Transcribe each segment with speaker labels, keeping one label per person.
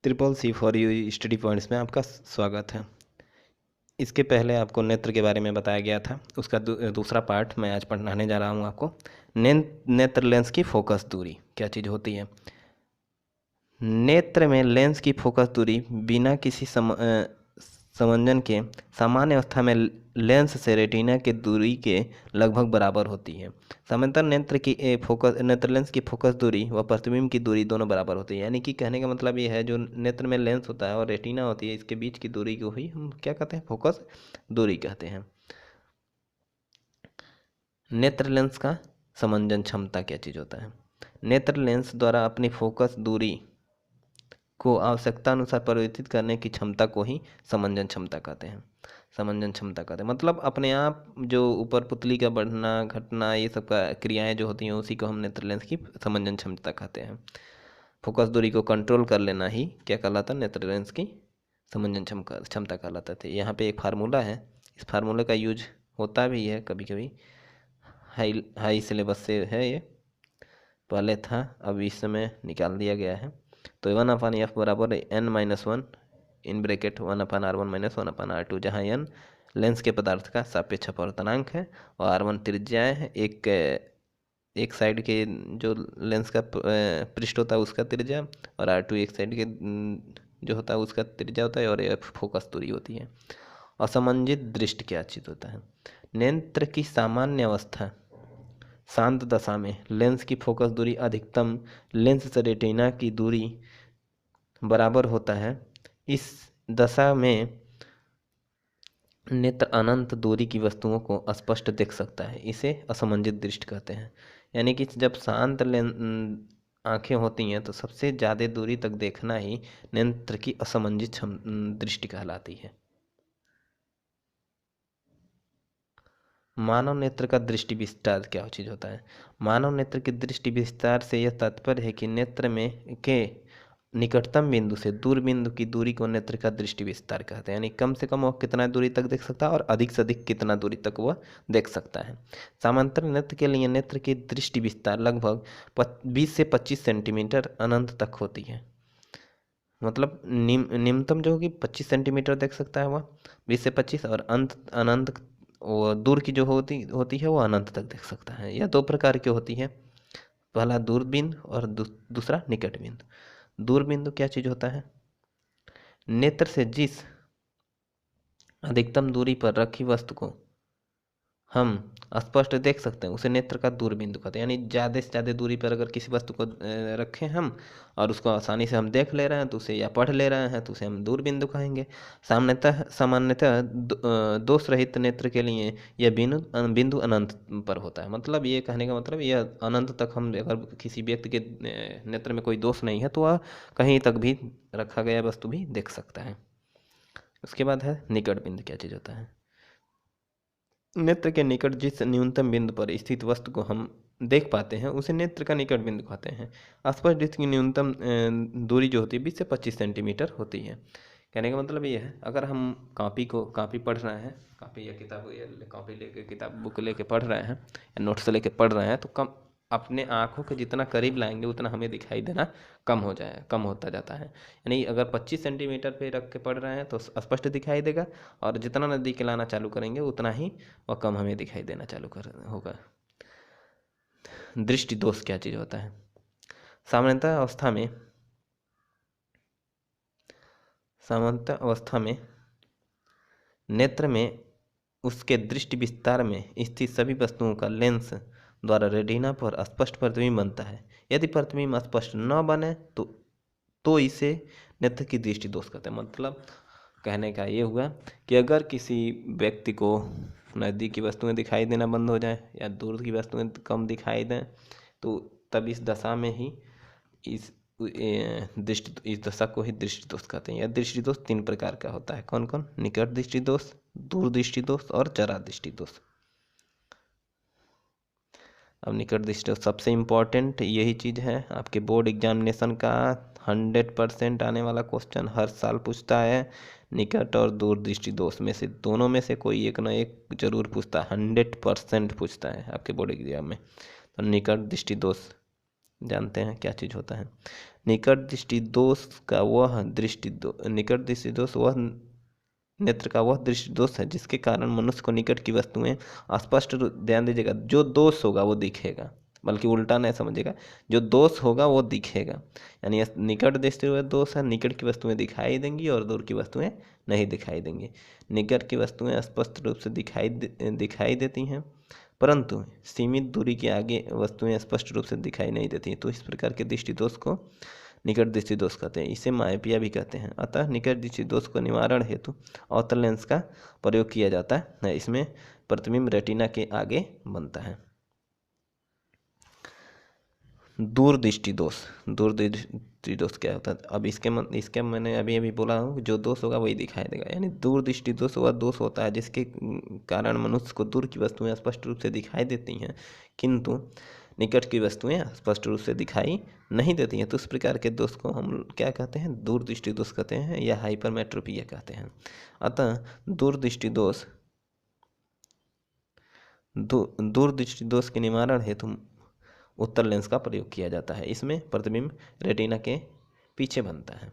Speaker 1: Triple C for you study points में आपका स्वागत है। इसके पहले आपको नेत्र के बारे में बताया गया था, उसका दूसरा पार्ट मैं आज पढ़ाने जा रहा हूँ आपको। नेत्र लेंस की फोकस दूरी क्या चीज़ होती है। नेत्र में लेंस की फोकस दूरी बिना किसी समंजन के सामान्य अवस्था में लेंस से रेटिना की दूरी के लगभग बराबर होती है। सामान्यतः नेत्र लेंस की फोकस दूरी व प्रतिबिंब की दूरी दोनों बराबर होती है। यानी कि कहने का मतलब ये है, जो नेत्र में लेंस होता है और रेटिना होती है, इसके बीच की दूरी को ही हम क्या कहते हैं, फोकस दूरी कहते हैं। नेत्र लेंस का समंजन क्षमता क्या चीज़ होता है। नेत्र लेंस द्वारा अपनी फोकस दूरी को आवश्यकता अनुसार परिवर्तित करने की क्षमता को ही समंजन क्षमता कहते हैं। समंजन क्षमता कहते हैं मतलब अपने आप जो ऊपर पुतली का बढ़ना घटना, ये सब का क्रियाएं जो होती हैं, उसी को हम नेत्र लेंस की समंजन क्षमता कहते हैं। फोकस दूरी को कंट्रोल कर लेना ही क्या कहलाता है, नेत्र लेंस की समंजन क्षमता कहलाता है। यहाँ पे एक फार्मूला है, इस फार्मूले का यूज होता भी है कभी कभी, हाई सिलेबस से है ये, पहले था अब इस समय निकाल दिया गया है। तो 1/f बराबर n-1 in bracket 1/r1 - 1/r2, जहाँ n लेंस के पदार्थ का सापेक्ष अपवर्तनांक है और r1 त्रिज्याएं है, एक साइड के जो लेंस का पृष्ठ होता है उसका त्रिज्या, और r2 एक साइड के जो होता है उसका त्रिज्या होता है, और f फोकस दूरी होती है। असमंजित दृष्टि क्या चीज़ होता है। नेत्र की सामान्य अवस्था शांत दशा में लेंस की फोकस दूरी अधिकतम लेंस से रेटिना की दूरी बराबर होता है। इस दशा में नेत्र अनंत दूरी की वस्तुओं को स्पष्ट देख सकता है, इसे असमंजित दृष्टि कहते हैं। यानी कि जब शांत आंखें होती हैं तो सबसे ज़्यादा दूरी तक देखना ही नेत्र की असमंजित दृष्टि कहलाती है। मानव नेत्र का दृष्टि विस्तार क्या चीज़ होता है। मानव नेत्र के दृष्टि विस्तार से यह तात्पर्य है कि नेत्र में के निकटतम बिंदु से दूर बिंदु की दूरी को नेत्र का दृष्टि विस्तार कहते हैं। यानी कम से कम वह कितना दूरी तक देख सकता है और अधिक से अधिक कितना दूरी तक वह देख सकता है। सामान्यतः नेत्र के लिए नेत्र की दृष्टि विस्तार लगभग 20 से 25 सेंटीमीटर अनंत तक होती है। मतलब निम्नतम जो होगी 25 सेंटीमीटर देख सकता है वह, 20 से 25, और अनंत वो दूर की जो होती है वो अनंत तक देख सकता है। यह दो प्रकार की होती है, पहला दूरबीन और दूसरा निकट बिंदु। दूरबिंदु क्या चीज़ होता है। नेत्र से जिस अधिकतम दूरी पर रखी वस्तु को हम स्पष्ट देख सकते हैं उसे नेत्र का दूरबिंदु कहते हैं। यानी ज़्यादा से ज़्यादा दूरी पर अगर किसी वस्तु को रखें हम और उसको आसानी से हम देख ले रहे हैं तो उसे, या पढ़ ले रहे हैं तो उसे हम दूरबिंदु कहेंगे। सामान्यतः दोष रहित नेत्र के लिए यह बिंदु अनंत पर होता है। मतलब ये कहने का मतलब यह अनंत तक हम, अगर किसी व्यक्ति के नेत्र में कोई दोष नहीं है तो वह कहीं तक भी रखा गया वस्तु भी देख सकता है। उसके बाद है निकट बिंदु क्या चीज़ होता है। नेत्र के निकट जिस न्यूनतम बिंदु पर स्थित वस्तु को हम देख पाते हैं उसे नेत्र का निकट बिंदु कहते हैं। स्पष्ट दृष्टि की न्यूनतम दूरी जो होती है 20 से 25 सेंटीमीटर होती है। कहने का मतलब ये है, अगर हम कॉपी पढ़ रहे हैं, कॉपी या किताब या कॉपी लेके किताब बुक लेके पढ़ रहे हैं या नोट्स लेके पढ़ रहे हैं, तो कम अपने आँखों के जितना करीब लाएंगे उतना हमें दिखाई देना कम होता जाता है। यानी अगर 25 सेंटीमीटर पे रख के पढ़ रहे हैं तो स्पष्ट दिखाई देगा, और जितना नज़दीक लाना चालू करेंगे उतना ही वह कम हमें दिखाई देना चालू होगा। दृष्टि दोष क्या चीज़ होता है। सामान्यतः अवस्था में नेत्र में उसके दृष्टि विस्तार में स्थित सभी वस्तुओं का लेंस द्वारा रेटिना पर स्पष्ट प्रतिबिंब बनता है। यदि प्रतिबिंब स्पष्ट न बने तो इसे नेत्र की दृष्टि दोष कहते हैं। मतलब कहने का ये हुआ कि अगर किसी व्यक्ति को नज़दीक की वस्तुएं दिखाई देना बंद हो जाए या दूर की वस्तुएं कम दिखाई दें, तो तब इस दशा में ही इस दशा को ही दृष्टि दोष कहते हैं। यह दृष्टि दोष 3 प्रकार का होता है। कौन कौन। निकट दृष्टि दोष, दूर दृष्टि दोष और जरा दृष्टि दोष। अब निकट दृष्टि दोष सबसे इम्पोर्टेंट यही चीज़ है, आपके बोर्ड एग्जामिनेशन का 100% आने वाला क्वेश्चन हर साल पूछता है। निकट और दूर दृष्टि दोष में से दोनों में से कोई एक ना एक जरूर पूछता है, 100% पूछता है आपके बोर्ड एग्जाम में। तो निकट दृष्टि दोष जानते हैं क्या चीज़ होता है। निकट दृष्टि दोष का वह निकट दृष्टि दोष वह नेत्र का वह दृष्टि दोष है जिसके कारण मनुष्य को निकट की वस्तुएं स्पष्ट ध्यान दीजिएगा, जो दोष होगा वो दिखेगा, बल्कि उल्टा नहीं समझिएगा, जो दोष होगा वो दिखेगा। यानी निकट दृष्टि दोष है, निकट की वस्तुएं दिखाई देंगी और दूर की वस्तुएं नहीं दिखाई देंगी। निकट की वस्तुएं स्पष्ट रूप से दिखाई देती हैं, परंतु सीमित दूरी के आगे वस्तुएं स्पष्ट रूप से दिखाई नहीं देती। तो इस प्रकार के दृष्टि दोष को निकट दृष्टि दोष कहते हैं। इसे मायोपिया भी कहते हैं। अतः निकट दृष्टि दोष को निवारण हेतु अवतल लेंस का प्रयोग किया जाता है। इसमें प्रतिबिंब रेटिना के आगे बनता है। दूरदृष्टि दोष क्या होता है? अब इसके मैंने अभी बोला हूँ, जो दोष होगा वही दिखाई देगा। यानी दूरदृष्टि दोष वह दोष होता है जिसके कारण मनुष्य को दूर की वस्तुएं स्पष्ट रूप से दिखाई देती हैं, किंतु निकट की वस्तुएं स्पष्ट रूप से दिखाई नहीं देती हैं। तो इस प्रकार के दोष को हम क्या कहते हैं? दूरदृष्टि दोष कहते हैं या हाइपरमेट्रोपिया कहते हैं। अतः दूरदृष्टि दोष के निवारण हेतु उत्तल लेंस का प्रयोग किया जाता है। इसमें प्रतिबिंब रेटिना के पीछे बनता है।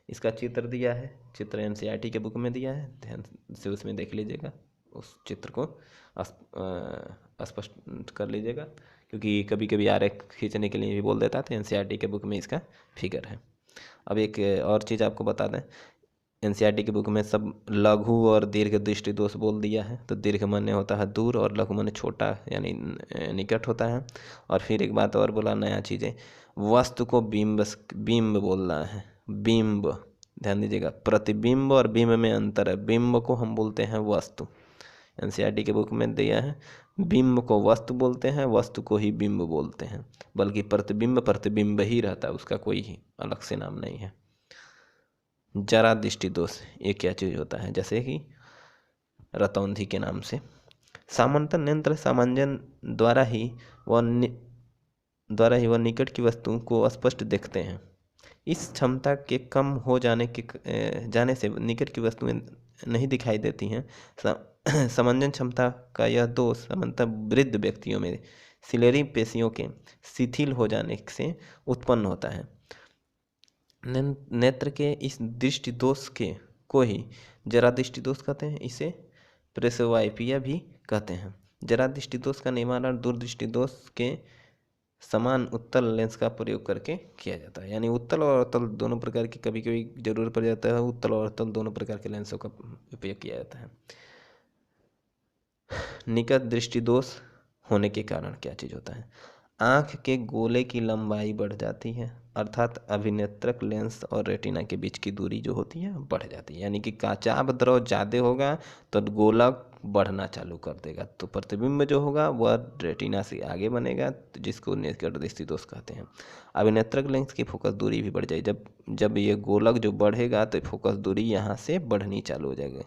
Speaker 1: इसका चित्र दिया है, चित्र एनसीईआरटी के बुक में दिया है, ध्यान से उसमें देख लीजिएगा, उस चित्र को स्पष्ट कर लीजिएगा, क्योंकि कभी कभी आरेख खींचने के लिए भी बोल देता है, तो एनसीईआरटी के बुक में इसका फिगर है। अब एक और चीज़ आपको बता दें, एनसीईआरटी की बुक में सब लघु और दीर्घ दृष्टि दोष बोल दिया है। तो दीर्घ माने होता है दूर और लघु माने छोटा यानी निकट होता है। और फिर एक बात और बोला, नया चीज़ है, वस्तु को बिंब बोलना है। बिंब, ध्यान दीजिएगा, प्रतिबिंब और बिंब में अंतर है। बिंब को हम बोलते हैं वस्तु, एनसीईआरटी के बुक में दिया है। बिंब को वस्तु बोलते हैं, वस्तु को ही बिंब बोलते हैं, बल्कि प्रतिबिंब ही रहता है, उसका कोई ही अलग से नाम नहीं है। जरा दृष्टि दोष, ये क्या चीज़ होता है? जैसे कि रतौंधी के नाम से सामान्यतः नेत्र सामंजन द्वारा ही वह निकट की वस्तु को स्पष्ट देखते हैं। इस क्षमता के कम हो जाने से निकट की वस्तुएं नहीं दिखाई देती हैं। समंजन क्षमता का यह दोष सामान्यतः वृद्ध व्यक्तियों में सिलेरी पेशियों के शिथिल हो जाने से उत्पन्न होता है। नेत्र के इस दृष्टि दोष को ही जरा दृष्टि दोष कहते हैं। इसे प्रेसोवाइपिया भी कहते हैं। जरा दृष्टि दोष का निवारण दूरदृष्टि दोष के समान उत्तल लेंस का प्रयोग करके किया जाता है। यानी उत्तल और अवतल दोनों प्रकार की कभी कभी जरूरत पड़ जाता है। उत्तल और अवतल दोनों प्रकार के लेंसों का उपयोग किया जाता है। निकट दृष्टि दोष होने के कारण क्या चीज़ होता है? आँख के गोले की लंबाई बढ़ जाती है, अर्थात अभिनेत्रक लेंस और रेटिना के बीच की दूरी जो होती है बढ़ जाती है। यानी कि काचाभ द्रव ज़्यादा होगा तो गोलक बढ़ना चालू कर देगा, तो प्रतिबिंब जो होगा वह रेटिना से आगे बनेगा, तो जिसको निकट दृष्टि दोष कहते हैं। अभिनेत्रक लेंस की फोकस दूरी भी बढ़ जाएगी। जब ये गोलक जो बढ़ेगा तो फोकस दूरी यहाँ से बढ़नी चालू हो जाएगी।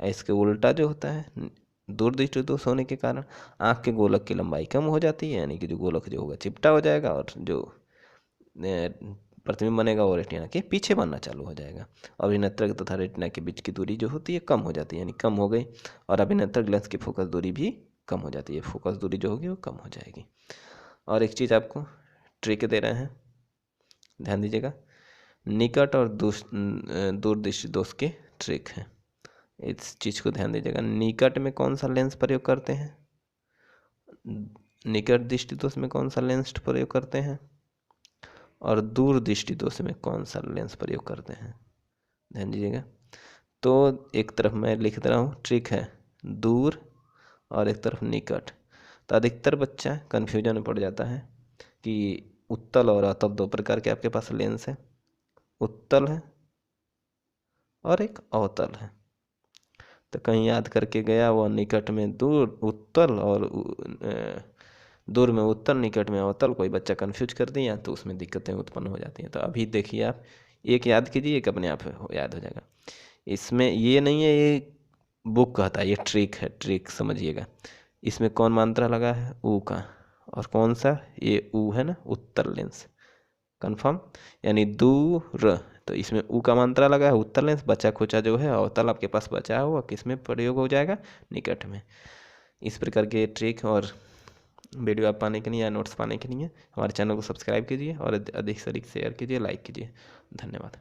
Speaker 1: इसके उल्टा जो होता है, दूरदृष्टि दोष होने के कारण आँख के गोलक की लंबाई कम हो जाती है, यानी कि जो गोलक जो होगा चिपटा हो जाएगा और जो प्रतिबिंब बनेगा वो रेटिना के पीछे बनना चालू हो जाएगा। अभिनेत्रक तथा रेटिना के बीच की दूरी जो होती है कम हो जाती है, यानी कम हो गई, और अभिनेत्रक लेंस की फोकस दूरी भी कम हो जाती है। फोकस दूरी जो होगी वो कम हो जाएगी। और एक चीज़ आपको ट्रिक दे रहे हैं, ध्यान दीजिएगा, निकट और दूरदृष्टि दोष के ट्रिक हैं, इस चीज़ को ध्यान दीजिएगा। निकट में कौन सा लेंस प्रयोग करते हैं, निकट दृष्टि दोष में कौन सा लेंस प्रयोग करते हैं, और दूर दृष्टि दोष में कौन सा लेंस प्रयोग करते हैं, ध्यान दीजिएगा। तो एक तरफ मैं लिख दे रहा हूँ, ट्रिक है दूर और एक तरफ निकट। तो अधिकतर बच्चा कन्फ्यूजन में पड़ जाता है कि उत्तल और अवतल दो प्रकार के आपके पास लेंस है, उत्तल है और एक अवतल है। तो कहीं याद करके गया, वह निकट में दूर उत्तल और दूर में उत्तल, निकट में अवतल, कोई बच्चा कन्फ्यूज कर दिया तो उसमें दिक्कतें उत्पन्न हो जाती हैं। तो अभी देखिए, आप एक याद कीजिए, एक अपने आप याद हो जाएगा। इसमें ये नहीं है ये बुक कहता है, ये ट्रिक है, ट्रिक समझिएगा। इसमें कौन मात्रा लगा है? ऊ का, और कौन सा? ये ऊ है ना, उत्तल लेंस, कन्फर्म, यानी दूर। तो इसमें ऊ का मात्रा लगा है, उत्तल लेंस, बचा खुचा जो है अवतल आपके पास बचा हुआ किस में प्रयोग हो जाएगा? निकट में। इस प्रकार के ट्रिक और वीडियो आप पाने के लिए या नोट्स पाने के लिए हमारे चैनल को सब्सक्राइब कीजिए और अधिक से अधिक शेयर कीजिए, लाइक कीजिए। धन्यवाद।